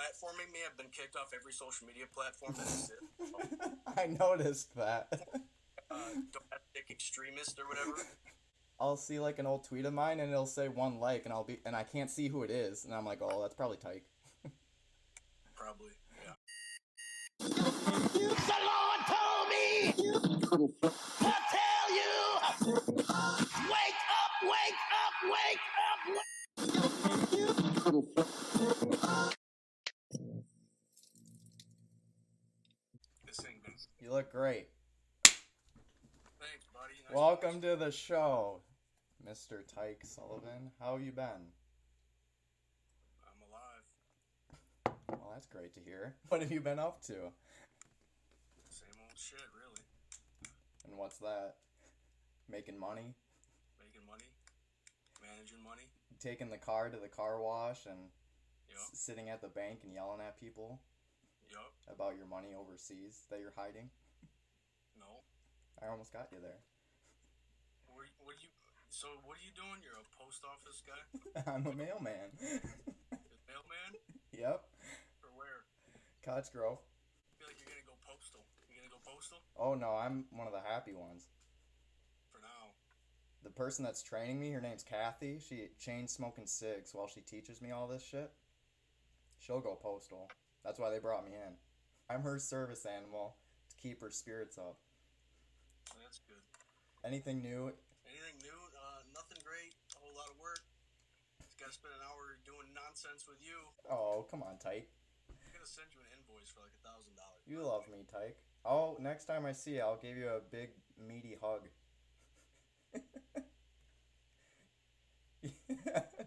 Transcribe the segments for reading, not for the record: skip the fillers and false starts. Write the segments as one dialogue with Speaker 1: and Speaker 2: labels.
Speaker 1: platforming me. I've been kicked off every social media platform that exists.
Speaker 2: I noticed that.
Speaker 1: Domestic extremist or whatever.
Speaker 2: I'll see like an old tweet of mine and it'll say 1 like and I can't see who it is and I'm like, oh, that's probably Tyk.
Speaker 1: Probably, yeah.
Speaker 3: The Lord told me to tell you, wake up, wake up, wake up.
Speaker 1: This thing been.
Speaker 2: You look great.
Speaker 1: Thanks, buddy. Nice
Speaker 2: Welcome to the show, Mr. Tyk Sullivan. How have you been?
Speaker 1: I'm alive.
Speaker 2: Well, that's great to hear. What have you been up to?
Speaker 1: Same old shit, really.
Speaker 2: And what's that? Making money?
Speaker 1: Making money. Managing money.
Speaker 2: Taking the car to the car wash and
Speaker 1: Yep.
Speaker 2: sitting at the bank and yelling at people
Speaker 1: Yup.
Speaker 2: about your money overseas that you're hiding?
Speaker 1: No.
Speaker 2: I almost got you there.
Speaker 1: So what are you doing? You're a post office guy?
Speaker 2: I'm a mailman.
Speaker 1: A mailman?
Speaker 2: Yep.
Speaker 1: Or where?
Speaker 2: Cottsgrove.
Speaker 1: I feel like you're gonna go postal. You gonna go postal?
Speaker 2: Oh no, I'm one of the happy ones.
Speaker 1: For now.
Speaker 2: The person that's training me, her name's Kathy. She chain smoking cigs while she teaches me all this shit. She'll go postal. That's why they brought me in. I'm her service animal to keep her spirits up.
Speaker 1: That's good.
Speaker 2: Anything new?
Speaker 1: Anything new? Nothing great. A whole lot of work. Just gotta spend an hour doing nonsense with you.
Speaker 2: Oh, come on, Tyk.
Speaker 1: I'm gonna send you an invoice for like $1,000.
Speaker 2: You love me, Tyk. Oh, next time I see you, I'll give you a big, meaty hug.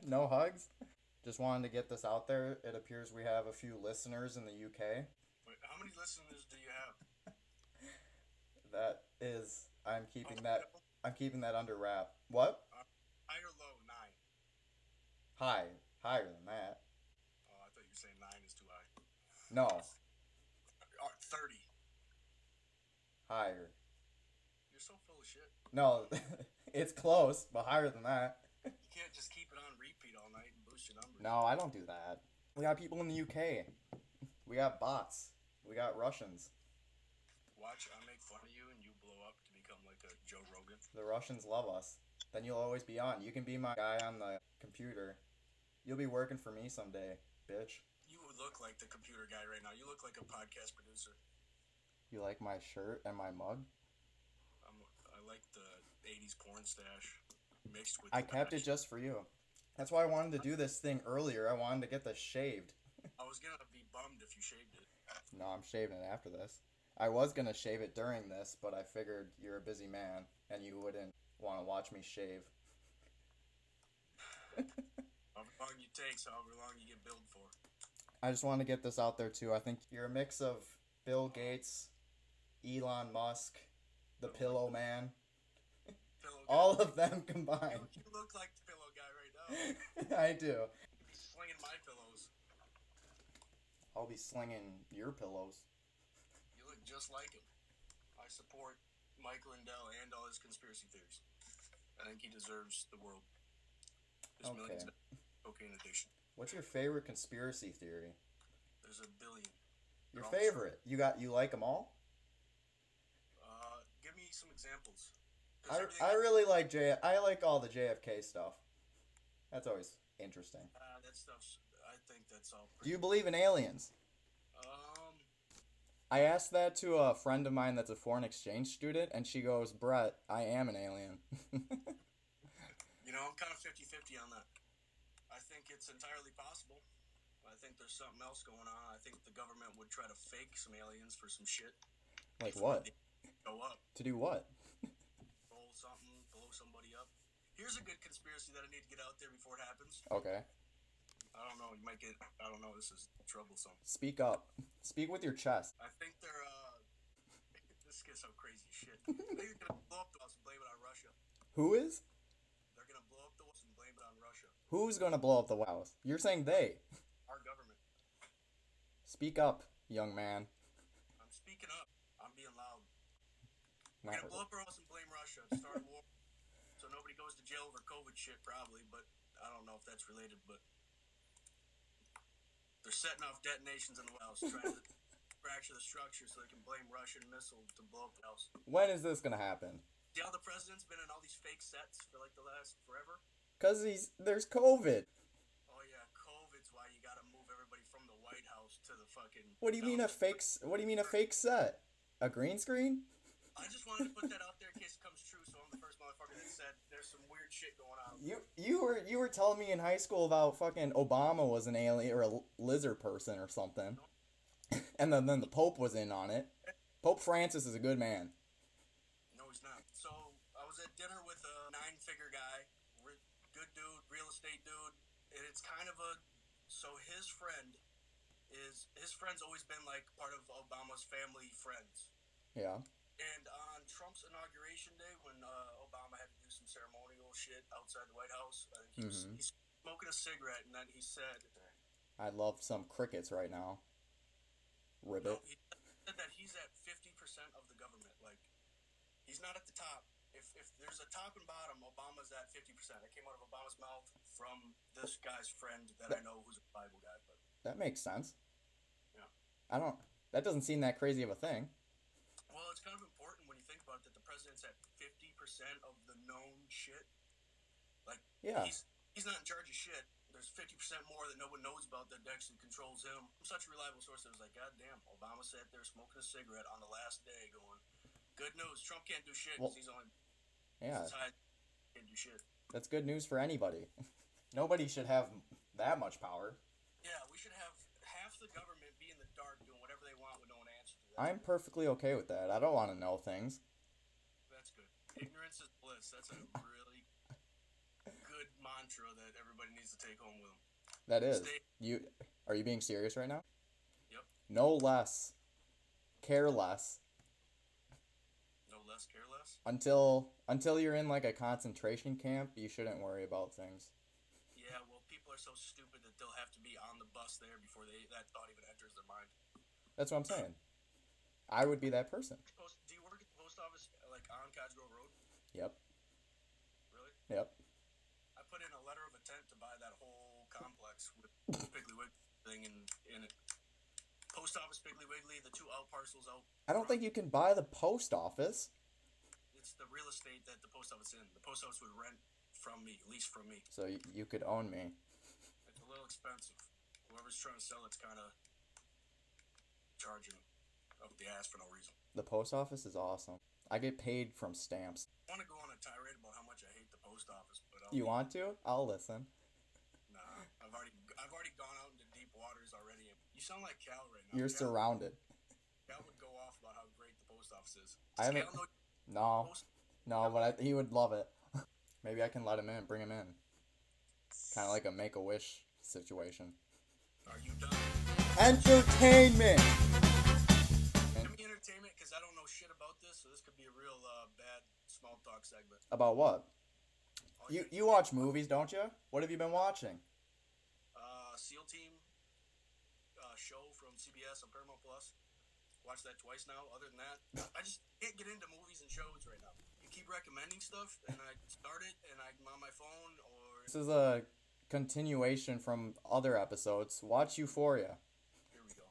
Speaker 2: No hugs? Just wanted to get this out there. It appears we have a few listeners in the UK.
Speaker 1: Wait, how many listeners do you have?
Speaker 2: That is, I'm keeping that under wrap. What?
Speaker 1: High or low? 9.
Speaker 2: Higher than that.
Speaker 1: Oh, I thought you were saying 9 is too high.
Speaker 2: No,
Speaker 1: 30.
Speaker 2: higher.
Speaker 1: You're so full of shit.
Speaker 2: No, it's close, but higher than that.
Speaker 1: You can't just keep it on repeat all night and boost your numbers.
Speaker 2: No, I don't do that. We got people in the UK. We got bots. We got Russians.
Speaker 1: Watch, I make fun of you and you blow up to become like a Joe Rogan.
Speaker 2: The Russians love us. Then you'll always be on. You can be my guy on the computer. You'll be working for me someday, bitch.
Speaker 1: You look like the computer guy right now. You look like a podcast producer.
Speaker 2: You like my shirt and my mug?
Speaker 1: I like the 80s porn stash mixed with...
Speaker 2: I kept it just for you. That's why I wanted to do this thing earlier. I wanted to get this shaved.
Speaker 1: I was gonna be bummed if you shaved it.
Speaker 2: No, I'm shaving it after this. I was gonna shave it during this, but I figured you're a busy man and you wouldn't want to watch me shave.
Speaker 1: However long you take, however long you get billed for.
Speaker 2: I just want to get this out there too. I think you're a mix of Bill Gates, Elon Musk, the Pillow Man, all of them combined.
Speaker 1: You look like the pillow guy right now.
Speaker 2: I do.
Speaker 1: Slinging my pillows.
Speaker 2: I'll be slinging your pillows.
Speaker 1: You look just like him. I support Mike Lindell and all his conspiracy theories. I think he deserves the world. There's millions of cocaine addiction.
Speaker 2: What's your favorite conspiracy theory?
Speaker 1: There's a billion.
Speaker 2: Your favorite? You like them all?
Speaker 1: Give me some examples.
Speaker 2: I really like I like all the JFK stuff. That's always interesting.
Speaker 1: That stuff's... I think that's all
Speaker 2: Do you believe in aliens? I asked that to a friend of mine that's a foreign exchange student, and she goes, Brett, I am an alien.
Speaker 1: You know, I'm kind of 50-50 on that. I think it's entirely possible. I think there's something else going on. I think the government would try to fake some aliens for some shit.
Speaker 2: Like what?
Speaker 1: Go up.
Speaker 2: To do what?
Speaker 1: Roll something, blow somebody up. Here's a good conspiracy that I need to get out there before it happens.
Speaker 2: Okay.
Speaker 1: I don't know, you might get... I don't know, this is troublesome.
Speaker 2: Speak up. Speak with your chest.
Speaker 1: I think they're, this gets some crazy shit. I think they're gonna blow up the house and blame it on Russia.
Speaker 2: Who is?
Speaker 1: They're gonna blow up the house and blame it on Russia.
Speaker 2: Who's gonna blow up the house? You're saying they.
Speaker 1: Our government.
Speaker 2: Speak up, young man.
Speaker 1: I'm speaking up. I'm being loud.
Speaker 2: Not
Speaker 1: We're gonna blow up our house and blame Russia. Start a war. So nobody goes to jail over COVID shit, probably, but I don't know if that's related, but... There's setting off detonations in the White House, trying to fracture the structure so they can blame Russian missile to blow up the house.
Speaker 2: When is this gonna happen?
Speaker 1: See how the president's been in all these fake sets for like the last forever?
Speaker 2: Cause there's COVID.
Speaker 1: Oh yeah, COVID's why you gotta move everybody from the White House to the fucking.
Speaker 2: What do you mean a fake? What do you mean a fake set? A green screen?
Speaker 1: I just wanted to put that out there in case it comes true, so I'm the first motherfucker that said there's some weird shit going on.
Speaker 2: You were telling me in high school about fucking Obama was an alien or a lizard person or something, and then the Pope was in on it. Pope Francis is a good man.
Speaker 1: No, he's not. So I was at dinner with a 9-figure guy, good dude, real estate dude, and it's kind of a. So his friend's always been like part of Obama's family friends.
Speaker 2: Yeah.
Speaker 1: And on Trump's inauguration day, when Obama had to do some ceremonial shit outside the White House, I think he's smoking a cigarette, and then he said,
Speaker 2: "I'd love some crickets right now." Ribbit.
Speaker 1: No, he said that he's at 50% of the government. Like, he's not at the top. If there's a top and bottom, Obama's at 50%. It came out of Obama's mouth from this guy's friend that I know who's a Bible guy. But
Speaker 2: that makes sense.
Speaker 1: Yeah.
Speaker 2: That doesn't seem that crazy of a thing.
Speaker 1: Well, it's kind of important when you think about it that the president's at 50% of the known shit. Like,
Speaker 2: yeah.
Speaker 1: He's not in charge of shit. There's 50% more that no one knows about that actually controls him. I'm such a reliable source that was like, God damn, Obama sat there smoking a cigarette on the last day going, good news, Trump can't do shit because he's only...
Speaker 2: Yeah.
Speaker 1: Can't do shit.
Speaker 2: That's good news for anybody. Nobody should have that much power.
Speaker 1: Yeah, we should have half the government be in the dark doing whatever they want with no one answers to that.
Speaker 2: I'm perfectly okay with that. I don't want to know things.
Speaker 1: That's good. Ignorance is bliss. That's a really good mantra that everybody needs to take home with them.
Speaker 2: That is. Are you being serious right now?
Speaker 1: Yep.
Speaker 2: No less. Care less.
Speaker 1: No less, care less?
Speaker 2: Until you're in like a concentration camp, you shouldn't worry about things.
Speaker 1: Yeah, well, people are so stupid that they'll have to be on the bus there before that thought even enters their mind.
Speaker 2: That's what I'm saying. I would be that person.
Speaker 1: Do you work at the post office, like, on Cottage Grove Road?
Speaker 2: Yep.
Speaker 1: Really?
Speaker 2: Yep.
Speaker 1: I put in a letter of intent to buy that whole complex with Piggly Wiggly thing in it. Post office, Piggly Wiggly, the 2 out parcels out.
Speaker 2: I don't think you can buy the post office.
Speaker 1: It's the real estate that the post office in. The post office would rent from me, lease from me.
Speaker 2: So you could own me.
Speaker 1: It's a little expensive. Whoever's trying to sell it's kind of charging up the ass for no reason.
Speaker 2: The post office is awesome. I get paid from stamps.
Speaker 1: I want to go on a tirade about how much I hate the post office, but
Speaker 2: You want to? I'll listen.
Speaker 1: Nah, I've already gone out into deep waters already. You sound like Cal right now.
Speaker 2: You're surrounded.
Speaker 1: Cal would go off about how great the post office is.
Speaker 2: I haven't. No, but he would love it. Maybe I can let him in, bring him in. Kind of like a Make-A-Wish situation.
Speaker 1: Are you done?
Speaker 2: Entertainment!
Speaker 1: Give me entertainment, because I don't know shit about this, so this could be a real bad small talk segment.
Speaker 2: About what? You watch movies, don't you? What have you been watching?
Speaker 1: SEAL Team show from CBS on Paramount Plus. Watched that twice now. Other than that, I just can't get into movies and shows right now. You keep recommending stuff, and I start it, and I'm on my phone, or...
Speaker 2: This is a continuation from other episodes. Watch Euphoria.
Speaker 1: Here we go.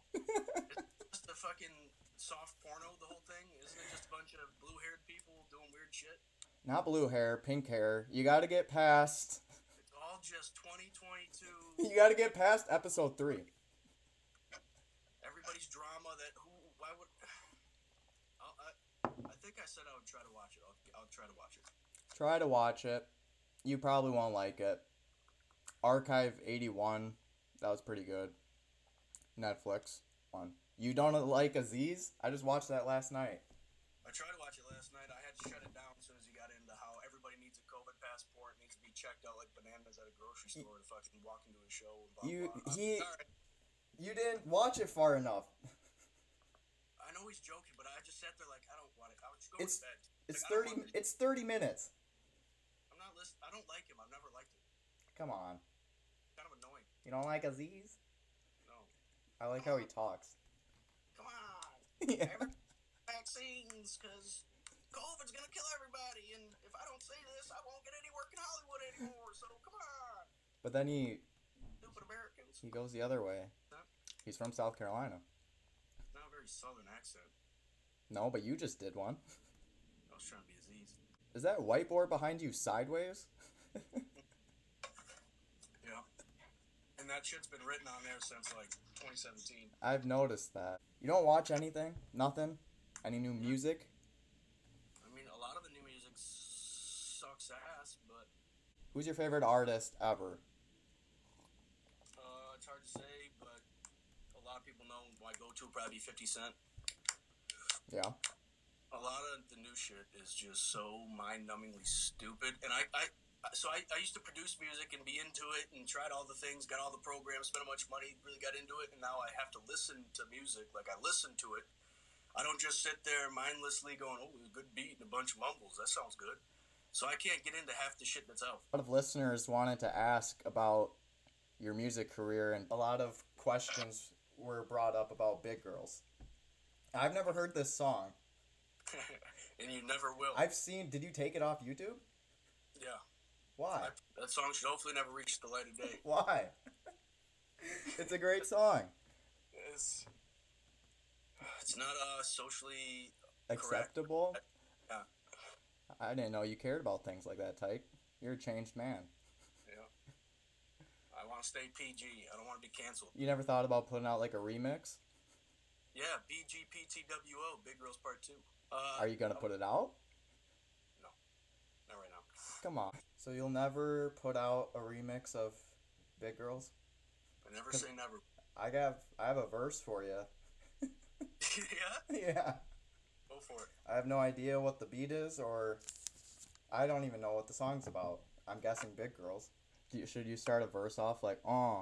Speaker 1: It's just a fucking soft porno, the whole thing? Isn't it just a bunch of blue-haired people doing weird shit?
Speaker 2: Not blue hair, pink hair. You gotta get past...
Speaker 1: It's all just 2022.
Speaker 2: You gotta get past episode 3.
Speaker 1: Everybody's drama that why would I think I said I would try to watch it. I'll try to watch it.
Speaker 2: Try to watch it. You probably won't like it. Archive 81. That was pretty good. Netflix one. You don't like Aziz? I just watched that last night.
Speaker 1: I tried to watch it last night. I had to shut it down as soon as he got into how everybody needs a COVID passport, needs to be checked out like bananas at a grocery store to fucking walk into a show and blah, blah. Right.
Speaker 2: You didn't watch it far enough.
Speaker 1: I know he's joking, but I just sat there like, I don't want it. I would just go to bed.
Speaker 2: It's 30 minutes.
Speaker 1: I'm not listening. I don't like him. I've never liked him.
Speaker 2: Come on.
Speaker 1: Kind of annoying.
Speaker 2: You don't like Aziz?
Speaker 1: No.
Speaker 2: I like how he talks.
Speaker 1: Come on.
Speaker 2: Yeah.
Speaker 1: Vaccines, because COVID's going to kill everybody, and if I don't say this, I won't get any work in Hollywood anymore, so come on.
Speaker 2: But then
Speaker 1: Stupid Americans.
Speaker 2: he goes the other way.
Speaker 1: Huh?
Speaker 2: He's from South Carolina.
Speaker 1: Not a very southern accent.
Speaker 2: No, but you just did one.
Speaker 1: I was trying to be Aziz.
Speaker 2: Is that whiteboard behind you sideways?
Speaker 1: Yeah. And that shit's been written on there since like 2017.
Speaker 2: I've noticed that. You don't watch anything? Nothing? Any new music?
Speaker 1: I mean, a lot of the new music sucks ass, but
Speaker 2: Who's your favorite artist ever?
Speaker 1: it's hard to say, but a lot of people know my go-to would probably be 50 Cent.
Speaker 2: Yeah.
Speaker 1: A lot of the new shit is just so mind-numbingly stupid. And I used to produce music and be into it and tried all the things, got all the programs, spent a bunch of money, really got into it, and now I have to listen to music. Like, I listen to it. I don't just sit there mindlessly going, oh, a good beat and a bunch of mumbles. That sounds good. So I can't get into half the shit that's out.
Speaker 2: A lot of listeners wanted to ask about your music career, and a lot of questions were brought up about Big Girls. I've never heard this song.
Speaker 1: And you never will.
Speaker 2: Did you take it off YouTube?
Speaker 1: Yeah.
Speaker 2: Why?
Speaker 1: That song should hopefully never reach the light of day.
Speaker 2: Why? It's a great song.
Speaker 1: It's not socially
Speaker 2: acceptable.
Speaker 1: Correct. Yeah.
Speaker 2: I didn't know you cared about things like that, Tyk. You're a changed man.
Speaker 1: Yeah. I want to stay PG. I don't want to be canceled.
Speaker 2: You never thought about putting out like a remix?
Speaker 1: Yeah, BGPTWO, Big Girls Part 2.
Speaker 2: Are you gonna put it out?
Speaker 1: No. Not right now.
Speaker 2: Come on. So you'll never put out a remix of Big Girls?
Speaker 1: I never say never.
Speaker 2: I have a verse for you.
Speaker 1: Yeah?
Speaker 2: Yeah.
Speaker 1: Go for it.
Speaker 2: I have no idea what the beat is, or I don't even know what the song's about. I'm guessing Big Girls. Should you start a verse off like, "Aw"?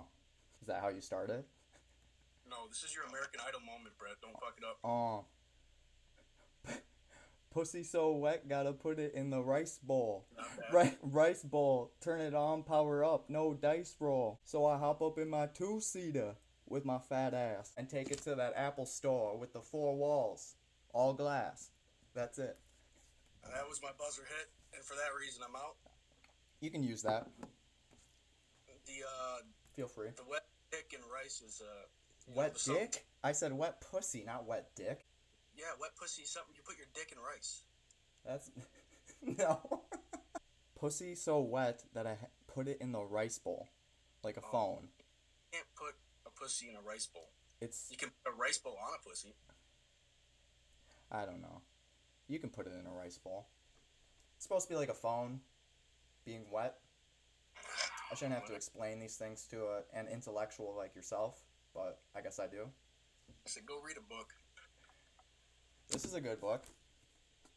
Speaker 2: Is that how you start it?
Speaker 1: No, this is your American Idol moment, Brett. Don't fuck it up.
Speaker 2: "Aw. Pussy so wet, gotta put it in the rice bowl. Rice bowl, turn it on, power up, no dice roll. So I hop up in my two-seater with my fat ass and take it to that Apple store with the 4 walls, all glass. That's it."
Speaker 1: That was my buzzer hit, and for that reason, I'm out.
Speaker 2: You can use that. Feel free.
Speaker 1: The wet dick and rice is
Speaker 2: wet dick? I said wet pussy, not wet dick.
Speaker 1: Yeah, wet pussy is something you put your dick in rice.
Speaker 2: That's no. Pussy so wet that I put it in the rice bowl, like a phone.
Speaker 1: You can't put a pussy in a rice bowl. You can put a rice bowl on a pussy.
Speaker 2: I don't know. You can put it in a rice bowl. It's supposed to be like a phone, being wet. I shouldn't have to explain these things to an intellectual like yourself, but I guess I do.
Speaker 1: I said, go read a book.
Speaker 2: This is a good book.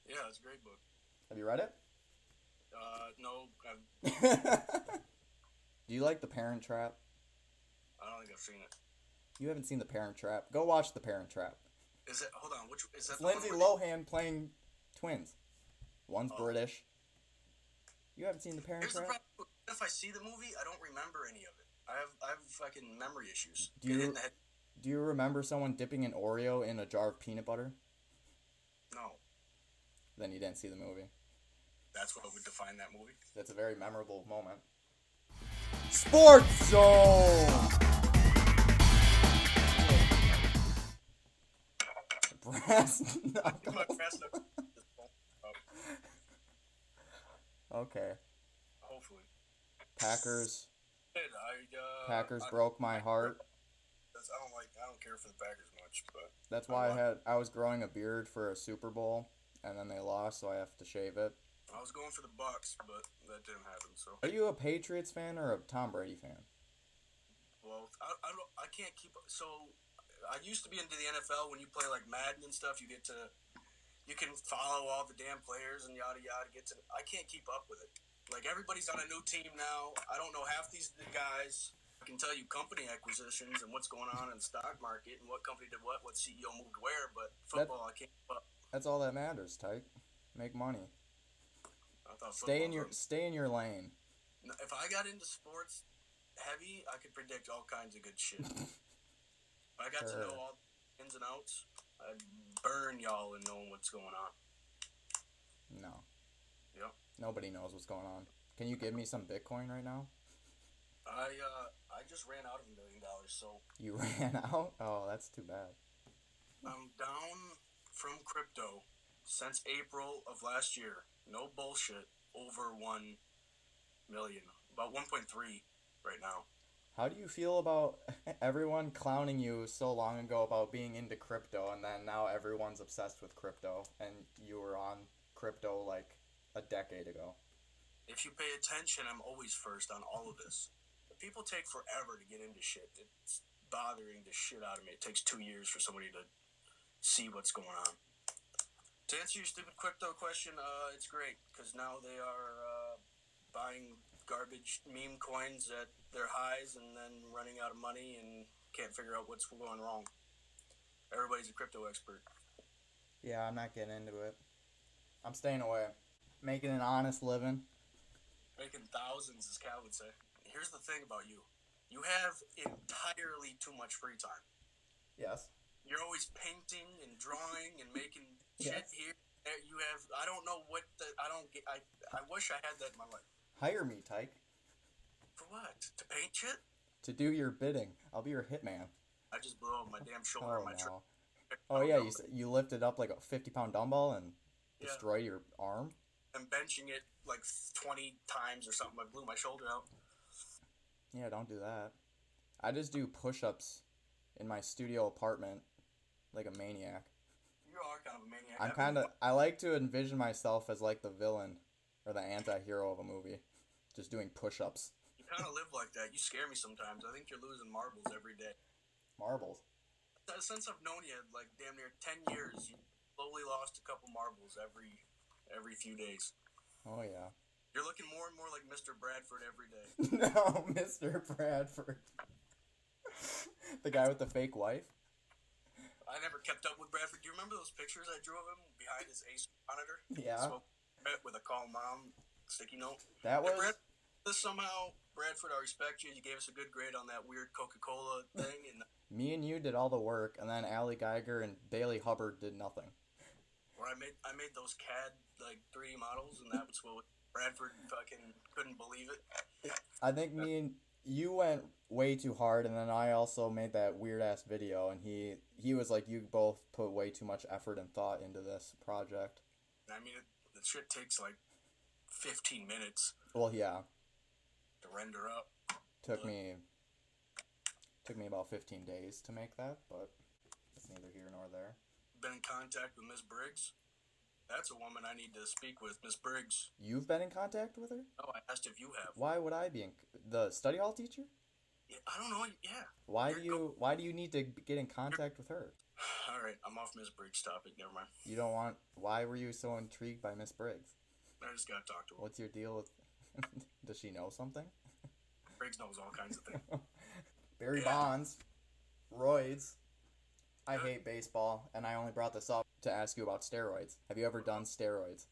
Speaker 1: Yeah, it's a great book.
Speaker 2: Have you read it?
Speaker 1: No.
Speaker 2: Do you like The Parent Trap?
Speaker 1: I don't think I've seen it.
Speaker 2: You haven't seen The Parent Trap? Go watch The Parent Trap.
Speaker 1: Is it? Hold on. Which is that?
Speaker 2: It's Lindsay Lohan playing twins. One's British. You haven't seen The Parent Trap?
Speaker 1: If I see the movie, I don't remember any of it. I have fucking memory issues.
Speaker 2: Do you remember someone dipping an Oreo in a jar of peanut butter?
Speaker 1: No.
Speaker 2: Then you didn't see the movie.
Speaker 1: That's what would define that movie.
Speaker 2: That's a very memorable moment. Sports Zone! Brass knuckle. Okay.
Speaker 1: Hopefully.
Speaker 2: Packers. Packers broke my heart.
Speaker 1: I don't care for the Packers much, but
Speaker 2: that's why I was growing a beard for a Super Bowl, and then they lost, so I have to shave it.
Speaker 1: I was going for the Bucks, but that didn't happen. So.
Speaker 2: Are you a Patriots fan or a Tom Brady fan?
Speaker 1: Well, I can't keep. So I used to be into the NFL. When you play like Madden and stuff, you can follow all the damn players and yada yada. I can't keep up with it. Like, everybody's on a new team now. I don't know half these guys. I can tell you company acquisitions and what's going on in the stock market and what company did what CEO moved where, but football, I can't keep up.
Speaker 2: That's all that matters, Tyk. Make money.
Speaker 1: I thought
Speaker 2: stay in your lane.
Speaker 1: If I got into sports heavy, I could predict all kinds of good shit. If I got to know all the ins and outs, I'd burn y'all in knowing what's going on.
Speaker 2: No.
Speaker 1: Yep.
Speaker 2: Nobody knows what's going on. Can you give me some Bitcoin right now?
Speaker 1: I I just ran out of $1 million, so
Speaker 2: You ran out? Oh, that's too bad.
Speaker 1: I'm down from crypto since April of last year. No bullshit. Over 1 million. About 1.3 right now.
Speaker 2: How do you feel about everyone clowning you so long ago about being into crypto, and then now everyone's obsessed with crypto, and you were on crypto like a decade ago?
Speaker 1: If you pay attention, I'm always first on all of this. People take forever to get into shit. It's bothering the shit out of me. It takes 2 years for somebody to see what's going on. To answer your stupid crypto question, it's great because now they are buying garbage meme coins at their highs and then running out of money and can't figure out what's going wrong. Everybody's a crypto expert.
Speaker 2: Yeah, I'm not getting into it. I'm staying away. Making an honest living.
Speaker 1: Making thousands, as Cal would say. Here's the thing about you. You have entirely too much free time.
Speaker 2: Yes.
Speaker 1: You're always painting and drawing and making shit
Speaker 2: Yes.
Speaker 1: here. You have, I don't know what I don't get. I wish I had that in my life.
Speaker 2: Hire me, Tyk.
Speaker 1: For what? To paint shit?
Speaker 2: To do your bidding. I'll be your hitman.
Speaker 1: I just blew up my damn shoulder on
Speaker 2: Oh,
Speaker 1: my truck.
Speaker 2: no. Oh, yeah, you lifted up like a 50-pound dumbbell and destroyed your arm?
Speaker 1: I'm benching it like 20 times or something. I blew my shoulder out.
Speaker 2: Yeah, don't do that. I just do push-ups in my studio apartment like a maniac.
Speaker 1: You are kind of a maniac.
Speaker 2: I like to envision myself as like the villain or the anti-hero of a movie. Just doing push-ups.
Speaker 1: You kind of live like that. You scare me sometimes. I think you're losing marbles every day.
Speaker 2: Marbles?
Speaker 1: Since I've known you, like damn near 10 years, you slowly lost a couple marbles every few days.
Speaker 2: Oh, yeah.
Speaker 1: You're looking more and more like Mr. Bradford every day.
Speaker 2: No, Mr. Bradford. The guy with the fake wife?
Speaker 1: I never kept up with Bradford. Do you remember those pictures I drew of him behind his Ace monitor?
Speaker 2: Yeah.
Speaker 1: With a call mom sticky note.
Speaker 2: That was...
Speaker 1: Somehow, Bradford, I respect you. You gave us a good grade on that weird Coca-Cola thing. And
Speaker 2: me and you did all the work, and then Allie Geiger and Bailey Hubbard did nothing.
Speaker 1: Where I made those CAD like 3D models, and that was what Bradford fucking couldn't believe it.
Speaker 2: I think me and you went way too hard, and then I also made that weird ass video, and he was like, you both put way too much effort and thought into this project.
Speaker 1: I mean, the shit takes like 15 minutes.
Speaker 2: Well, yeah.
Speaker 1: To render up.
Speaker 2: Took me about 15 days to make that, but it's neither here nor there.
Speaker 1: Been in contact with Miss Briggs. That's a woman I need to speak with, Miss Briggs.
Speaker 2: You've been in contact with her?
Speaker 1: No, I asked if you have.
Speaker 2: Why would I be the study hall teacher?
Speaker 1: Yeah, I don't know. Yeah.
Speaker 2: Why do you need to get in contact with her?
Speaker 1: All right, I'm off Miss Briggs' topic. Never mind.
Speaker 2: You don't want. Why were you so intrigued by Miss Briggs?
Speaker 1: I just gotta talk to her.
Speaker 2: What's your deal with? Does she know something?
Speaker 1: Briggs knows all kinds of things.
Speaker 2: Barry Bonds, roids. I hate baseball, and I only brought this up to ask you about steroids. Have you ever done steroids?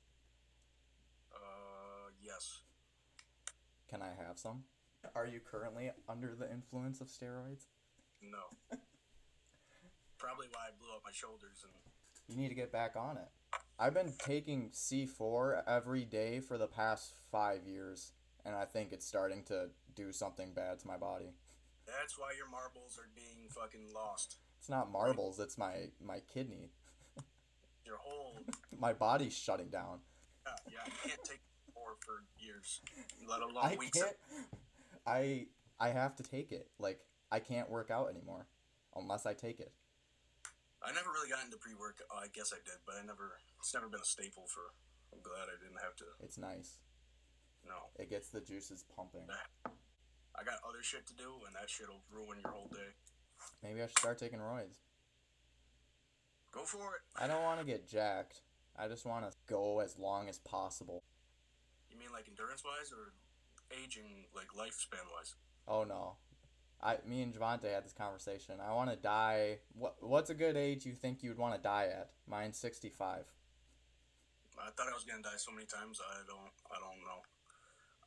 Speaker 1: Yes.
Speaker 2: Can I have some? Are you currently under the influence of steroids?
Speaker 1: No. Probably why I blew up my shoulders. And
Speaker 2: you need to get back on it. I've been taking C4 every day for the past 5 years, and I think it's starting to do something bad to my body.
Speaker 1: That's why your marbles are being fucking lost.
Speaker 2: It's not marbles, it's my kidney.
Speaker 1: Your whole...
Speaker 2: My body's shutting down.
Speaker 1: Yeah, I can't take more for years, let alone weeks.
Speaker 2: I have to take it. Like, I can't work out anymore unless I take it.
Speaker 1: I never really got into pre-work. I guess I did, but it's never been a staple for... I'm glad I didn't have to.
Speaker 2: It's nice.
Speaker 1: No.
Speaker 2: It gets the juices pumping.
Speaker 1: I got other shit to do, and that shit'll ruin your whole day.
Speaker 2: Maybe I should start taking roids.
Speaker 1: Go for it.
Speaker 2: I don't want to get jacked. I just want to go as long as possible.
Speaker 1: You mean like endurance-wise or aging, like lifespan-wise?
Speaker 2: Oh, no. Me and Javante had this conversation. I want to die... What's a good age you think you'd want to die at? Mine's 65.
Speaker 1: I thought I was going to die so many times, I don't know.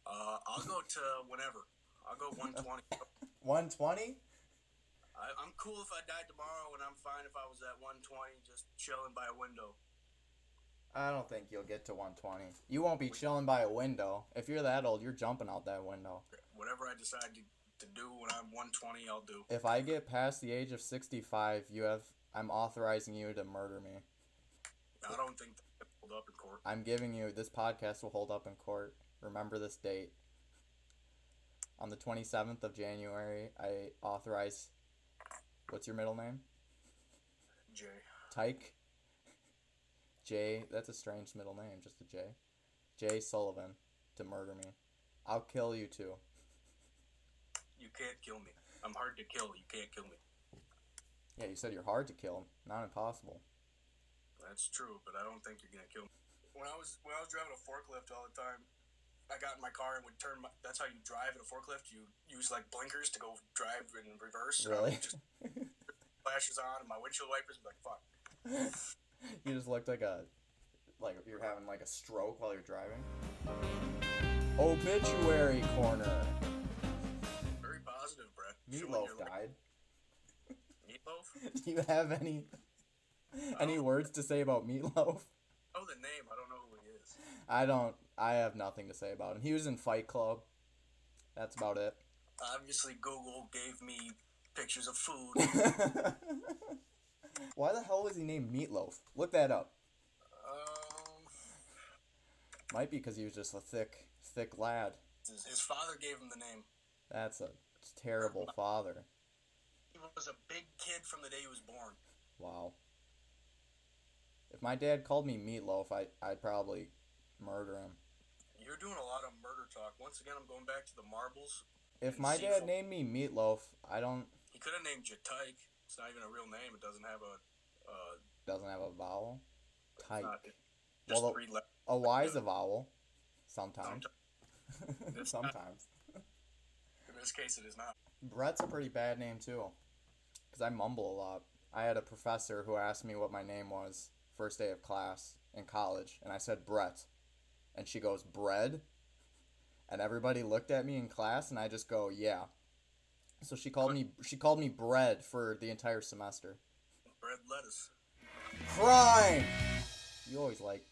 Speaker 1: I'll go to whenever. I'll go 120.
Speaker 2: 120?
Speaker 1: I'm cool if I died tomorrow, and I'm fine if I was at 120 just chilling by a window.
Speaker 2: I don't think you'll get to 120. You won't be chilling by a window. If you're that old, you're jumping out that window.
Speaker 1: Whatever I decide to to do when I'm 120, I'll do.
Speaker 2: If I get past the age of 65, I'm authorizing you to murder me.
Speaker 1: I don't think that will hold up in court.
Speaker 2: I'm giving you, this podcast will hold up in court. Remember this date. On the 27th of January, I authorize, what's your middle name?
Speaker 1: Jay.
Speaker 2: Tyk. J, that's a strange middle name, just a J. J Sullivan, to murder me. I'll kill you too.
Speaker 1: You can't kill me. I'm hard to kill. You can't kill me.
Speaker 2: Yeah, you said you're hard to kill. Not impossible.
Speaker 1: That's true, but I don't think you're gonna kill me. When I was driving a forklift all the time, I got in my car and would turn. That's how you drive in a forklift. You use like blinkers to go drive in reverse.
Speaker 2: Really?
Speaker 1: Just flashes on, and my windshield wipers would be like, "Fuck."
Speaker 2: You just looked like you're having like a stroke while you're driving. Obituary corner.
Speaker 1: Very positive, Brett.
Speaker 2: Meatloaf died.
Speaker 1: Meatloaf?
Speaker 2: Do you have any words to say about Meatloaf?
Speaker 1: Oh, the name. I don't know who he is.
Speaker 2: I have nothing to say about him. He was in Fight Club. That's about it.
Speaker 1: Obviously, Google gave me pictures of food.
Speaker 2: Why the hell was he named Meatloaf? Look that up. Might be because he was just a thick lad.
Speaker 1: His father gave him the name.
Speaker 2: That's a terrible father.
Speaker 1: He was a big kid from the day he was born.
Speaker 2: Wow. If my dad called me Meatloaf, I'd probably murder him.
Speaker 1: You're doing a lot of murder talk. Once again, I'm going back to the marbles.
Speaker 2: If my dad named me Meatloaf, I don't...
Speaker 1: He could have named you Tyk. It's not even a real name. It doesn't have a...
Speaker 2: Doesn't have a vowel? Tyk.
Speaker 1: Just
Speaker 2: well,
Speaker 1: 3 letters.
Speaker 2: a Y is a vowel. Sometimes.
Speaker 1: Sometimes. In this case, it is not.
Speaker 2: Brett's a pretty bad name, too. Because I mumble a lot. I had a professor who asked me what my name was first day of class in college, and I said Brett. And she goes, bread? And everybody looked at me in class, and I just go, yeah. So she called me bread for the entire semester.
Speaker 1: Bread lettuce.
Speaker 2: Crime! You always like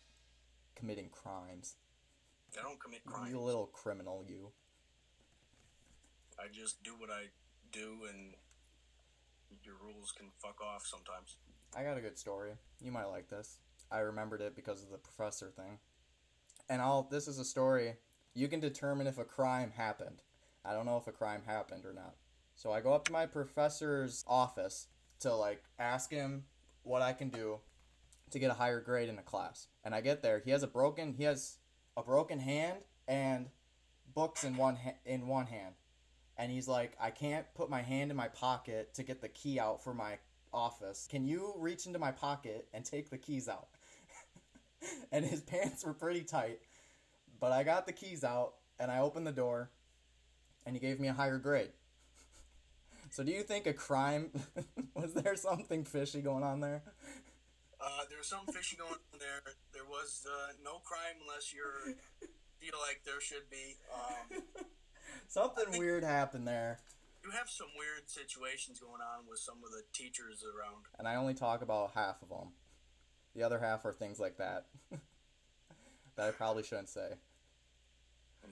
Speaker 2: committing crimes.
Speaker 1: I don't commit crimes.
Speaker 2: You little criminal, you.
Speaker 1: I just do what I do, and your rules can fuck off sometimes.
Speaker 2: I got a good story. You might like this. I remembered it because of the professor thing. And this is a story. You can determine if a crime happened. I don't know if a crime happened or not. So I go up to my professor's office to ask him what I can do to get a higher grade in a class. And I get there. He has a broken hand and books in one hand. And he's like, I can't put my hand in my pocket to get the key out for my office. Can you reach into my pocket and take the keys out? And his pants were pretty tight. But I got the keys out, and I opened the door, and he gave me a higher grade. So do you think a crime... was there something fishy going on there?
Speaker 1: There was something fishy going on there. There was no crime unless you feel like there should be.
Speaker 2: Something weird happened there.
Speaker 1: You have some weird situations going on with some of the teachers around.
Speaker 2: And I only talk about half of them. The other half are things like that. That I probably shouldn't say.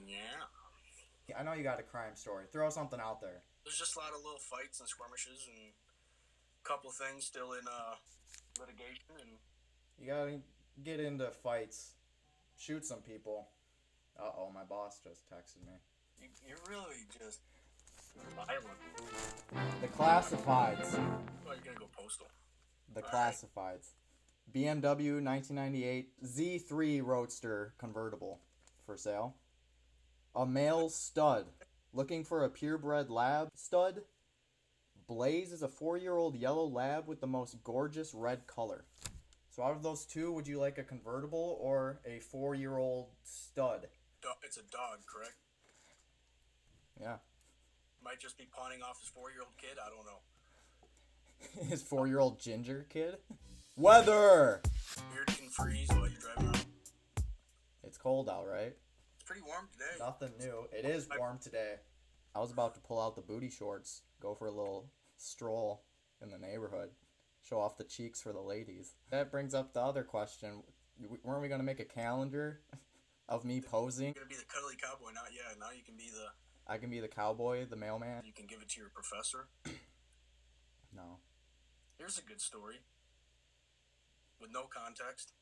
Speaker 1: Yeah.
Speaker 2: I know you got a crime story. Throw something out there.
Speaker 1: There's just a lot of little fights and skirmishes and a couple things still in litigation. And
Speaker 2: you gotta get into fights. Shoot some people. Uh-oh, my boss just texted me.
Speaker 1: You're really just violent.
Speaker 2: The classifieds.
Speaker 1: Oh, you're gonna go postal.
Speaker 2: The classifieds. BMW 1998 Z3 Roadster convertible for sale. A male stud. Looking for a purebred lab stud? Blaze is a 4-year-old yellow lab with the most gorgeous red color. So out of those two, would you like a convertible or a 4-year-old stud?
Speaker 1: It's a dog, correct?
Speaker 2: Yeah.
Speaker 1: Might just be pawning off his 4-year-old kid. I don't know.
Speaker 2: His 4-year-old ginger kid? Weather!
Speaker 1: Beard can freeze while you're driving around.
Speaker 2: It's cold out, right?
Speaker 1: It's pretty warm today.
Speaker 2: Nothing new. It is warm today. I was about to pull out the booty shorts, go for a little stroll in the neighborhood, show off the cheeks for the ladies. That brings up the other question. Weren't we going to make a calendar of me posing?
Speaker 1: You're going to be the cuddly cowboy, not yet. Now you can be the...
Speaker 2: I can be the cowboy, the mailman.
Speaker 1: You can give it to your professor.
Speaker 2: No.
Speaker 1: Here's a good story. With no context.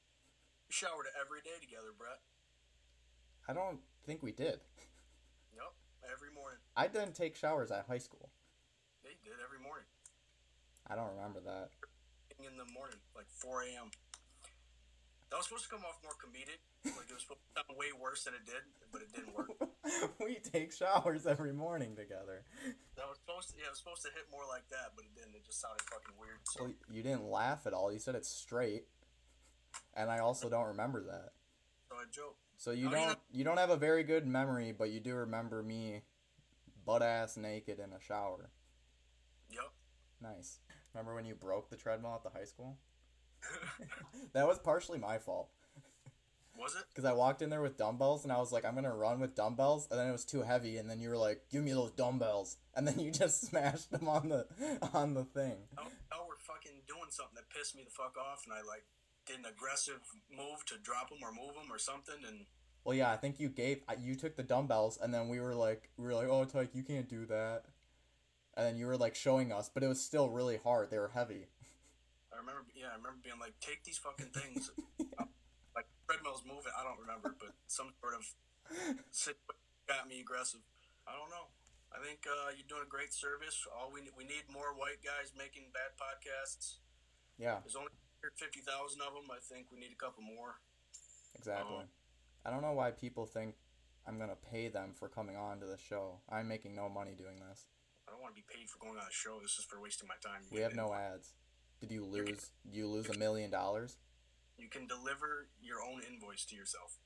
Speaker 1: We showered every day together, Brett.
Speaker 2: I don't think we did.
Speaker 1: Yep, every morning.
Speaker 2: I didn't take showers at high school.
Speaker 1: They did every morning.
Speaker 2: I don't remember that.
Speaker 1: In the morning, like 4 a.m. That was supposed to come off more comedic. Like, it was supposed to sound way worse than it did, but it didn't work.
Speaker 2: We take showers every morning together.
Speaker 1: That was supposed to, it was supposed to hit more like that, but it didn't. It just sounded fucking weird. So.
Speaker 2: Well, you didn't laugh at all. You said it's straight. And I also don't remember that.
Speaker 1: So I joke.
Speaker 2: So you don't have a very good memory, but you do remember me butt ass naked in a shower.
Speaker 1: Yep.
Speaker 2: Nice. Remember when you broke the treadmill at the high school? That was partially my fault.
Speaker 1: Was it?
Speaker 2: Because I walked in there with dumbbells, and I was like, I'm going to run with dumbbells, and then it was too heavy, and then you were like, give me those dumbbells. And then you just smashed them on the thing.
Speaker 1: I were fucking doing something that pissed me the fuck off, and I, like, did an aggressive move to drop them or move them or something, and...
Speaker 2: Well, yeah, I think you took the dumbbells, and then we were like, oh, Tyk, you can't do that. And then you were, like, showing us, but it was still really hard. They were heavy.
Speaker 1: I remember being like, take these fucking things. Like, treadmill's moving, I don't remember, but some sort of got me aggressive. I don't know. I think you're doing a great service. We need more white guys making bad podcasts.
Speaker 2: Yeah.
Speaker 1: There's only 50,000 of them. I think we need a couple more.
Speaker 2: Exactly. I don't know why people think I'm going to pay them for coming on to the show. I'm making no money doing this.
Speaker 1: I don't want to be paid for going on a show. This is for wasting my time.
Speaker 2: We have no ads. Did you lose $1 million?
Speaker 1: You can deliver your own invoice to yourself.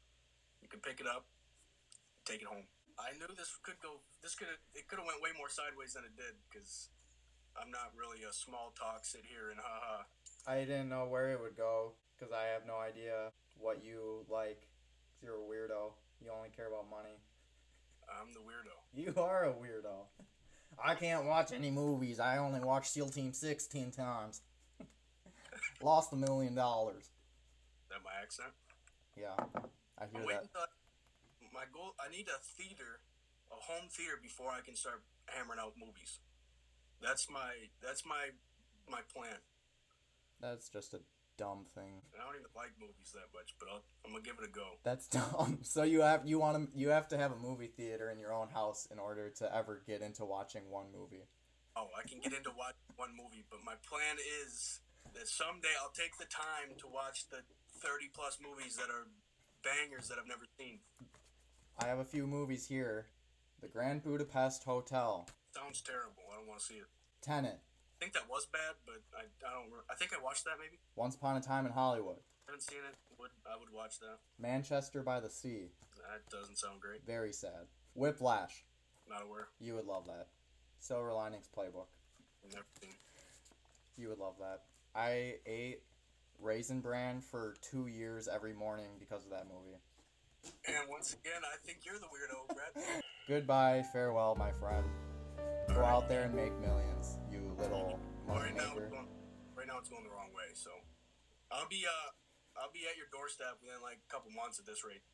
Speaker 1: You can pick it up, take it home. I knew this could have went way more sideways than it did, because I'm not really a small talk, sit here and haha.
Speaker 2: I didn't know where it would go, because I have no idea what you like. You're a weirdo. You only care about money.
Speaker 1: I'm the weirdo.
Speaker 2: You are a weirdo. I can't watch any movies. I only watched SEAL Team 16 times. Lost $1 million.
Speaker 1: Is that my accent?
Speaker 2: Yeah, I hear that.
Speaker 1: My goal, I need a home theater before I can start hammering out movies. That's my plan. That's
Speaker 2: just a dumb thing.
Speaker 1: I don't even like movies that much, but I'm gonna give it a go.
Speaker 2: That's dumb. So you have to have a movie theater in your own house in order to ever get into watching one movie.
Speaker 1: Oh, I can get into watching one movie, but my plan is that someday I'll take the time to watch the 30 plus movies that are bangers that I've never seen.
Speaker 2: I have a few movies here. The Grand Budapest Hotel.
Speaker 1: Sounds terrible. I don't want to see it.
Speaker 2: Tenet.
Speaker 1: I think that was bad, but I don't. I think I watched that maybe.
Speaker 2: Once Upon a Time in Hollywood.
Speaker 1: I haven't seen it. I would watch that.
Speaker 2: Manchester by the Sea.
Speaker 1: That doesn't sound great.
Speaker 2: Very sad. Whiplash.
Speaker 1: Not aware.
Speaker 2: You would love that. Silver Linings Playbook.
Speaker 1: Never seen.
Speaker 2: You would love that. I ate Raisin Bran for 2 years every morning because of that movie.
Speaker 1: And once again, I think you're the weirdo, Brett.
Speaker 2: Goodbye, farewell, my friend. Go out there and make millions, you little money maker.
Speaker 1: Right now it's going the wrong way, so I'll be at your doorstep within like a couple months at this rate.